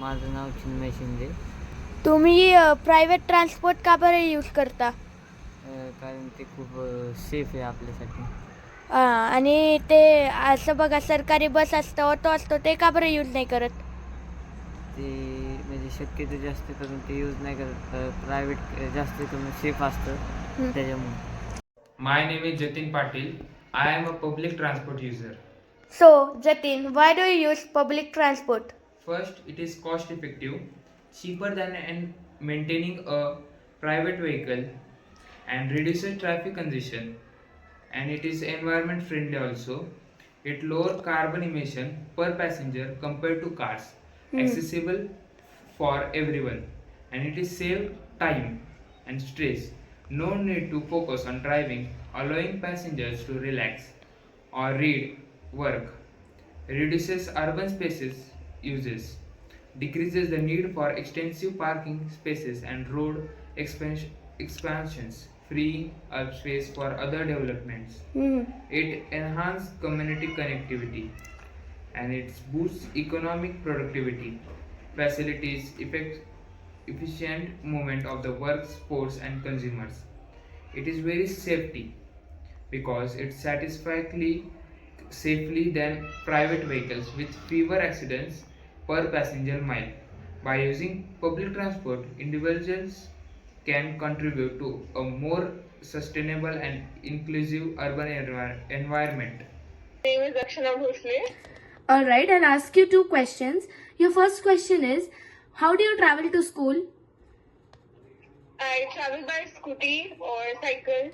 माझं नाव चिन्मय शिंदे. तुम्ही private transport का बरं यूज करता? कारण ते खूप सेफ आहे आपल्यासाठी. आणि ते असं बघा, सरकारी बस असतं, ऑटो असतो, ते का बरं यूज नाही करत? ते म्हणजे शक्यतो जास्त करून ते यूज नाही करत. प्रायव्हेट जास्त करून सेफ असतं त्याच्यामुळे. My name is Jatin Patil. I am a public transport user. So Jatin, why do you use public transport? First, it is cost effective, cheaper than maintaining a private vehicle, and reduces traffic congestion. And it is environment friendly also. It lower carbon emission per passenger compared to cars. Accessible for everyone, and it is save time and stress. No need to focus on driving, allowing passengers to relax or read, work. Reduces urban spaces uses, decreases the need for extensive parking spaces and road expansions, freeing up space for other developments. It enhances community connectivity, and it boosts economic productivity, facilitates efficient movement of the workforce and consumers. It is very safety because it satisfactorily safely than private vehicles with fewer accidents per passenger mile. By using public transport, individuals can contribute to a more sustainable and inclusive urban environment. My name is Akshana Bhosle. All right, I'll ask you two questions. Your first question is, how do you travel to school? I travel by scooty or cycle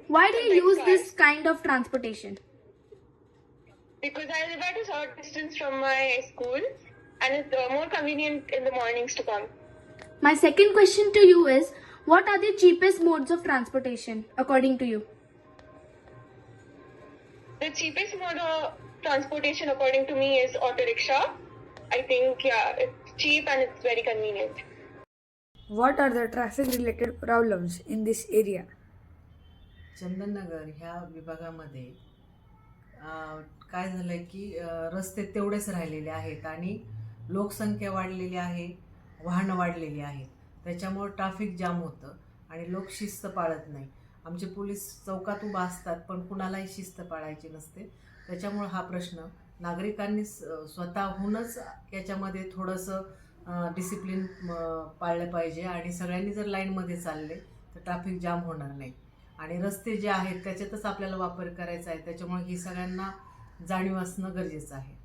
Why do you Sometimes use car. this kind of transportation? because I live at a short distance from my school and it's more convenient in the mornings to come. My second question to you is, what are the cheapest modes of transportation according to you? The cheapest mode of transportation according to me is auto rickshaw. I think it's cheap and it's very convenient. What are the traffic related problems in this area? Chandannagar ह्या विभागामध्ये काय झालं आहे की रस्ते तेवढेच राहिलेले आहेत आणि लोकसंख्या वाढलेली आहे, वाहनं वाढलेली आहेत. त्याच्यामुळं ट्रॅफिक जाम होतं आणि लोक शिस्त पाळत नाही. आमचे पोलीस चौकात उभा असतात पण कुणालाही शिस्त पाळायची नसते. त्याच्यामुळं हा प्रश्न नागरिकांनी स्वतःहूनच याच्यामध्ये थोडंसं डिसिप्लिन पाळलं पाहिजे आणि सगळ्यांनी जर लाईनमध्ये चालले तर ट्रॅफिक जाम होणार नाही. आणि रस्ते जे आहेत त्याच्यातच आपल्याला वापर करायचा आहे, त्याच्यामुळे ही सगळ्यांना जाणीव असणं गरजेचं आहे.